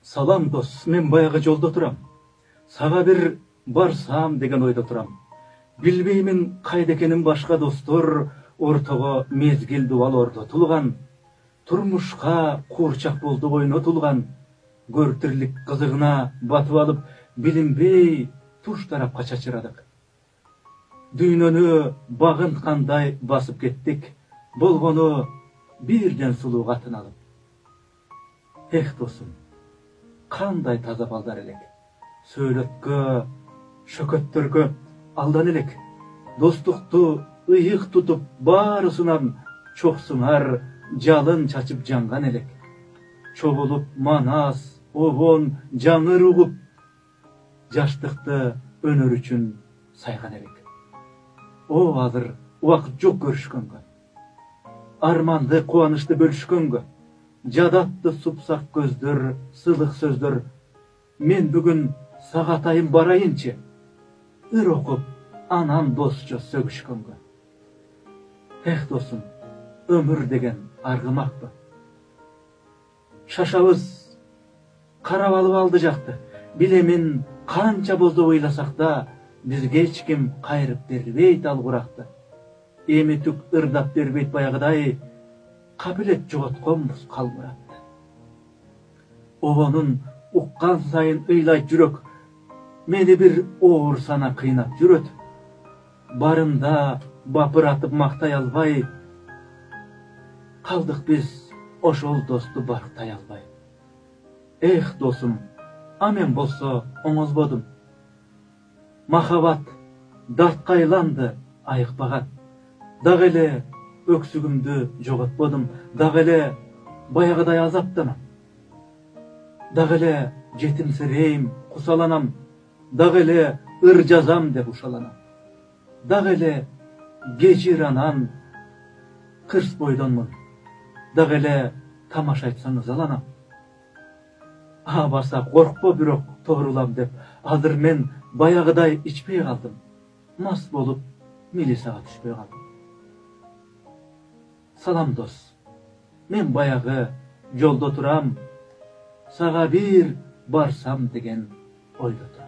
Салам дос, мен баягы жолдо турам. Сага бир барсам деген ойдо турам. Билбеймин кайда экенин башка достор, ортого мезгил дубал ордотулган. Турмушка куурчак болду ойнотулган. Көртүрлүк кызыгына батып алып, билинбей туш тарапка чачырадык. Дүйнөнү багынткандай басып кеттик, болгону бирден сулуу катын алып. Эх досум, кандай таза балдар элек. Сөйлөткө, шөкөттөргө алдан элек. Достукту ыйык тутуп, баарысынан чоксуңар жалын чачып жанган элек. Чогулуп манас, обон, жаңыр угуп, жаштыкты өнөр үчүн сайган элек. О азыр убакыт жок көрүшкөнгө. Арманды, кубанычты бөлүшкөнгө. Жадатты супсак көздөр, сылык сөздөр. Мен бүгүн сагатайын барайынчы. Ыр окуп, анан досчо сөгүшкөнгө. Эх досум, өмүр деген аргымакпы. Шашабыз карап алып алды жакты. Билемин канча боздоп ыйласак да, бизге эч ким кайрып бербейт ал куракты. Эми түк ырдап бербейт баягыдай, кабилет жоготконбуз калмыратты. Обонун уккан сайын ыйлайт жүрөк, мени бир оор сана кыйнап жүрөт. Барында бапыратып мактай албай, калдык биз ошол досту барктай албай. Эх досум, а мен болсо оңозбодум. Махабат дартка айланды айыкпаган. Дагы эле өксүгүмдү жоготподум, дагы эле баягыдай азаптанам. Дагы эле жетимсирейм, кусаланам, дагы эле ыр жазам деп ушаланам. Дагы эле кечир анан кырс бойдонмун, дагы эле тамаша айтсаңыз аланам. Баса коркпо бирок тоорулам деп, азыр мен баягыдай ичпей калдым. Мас болуп, милицияга түшпөй калдым. Салам дос, мен баягы жолдо турам, сага бир барсам деген ойдо турам.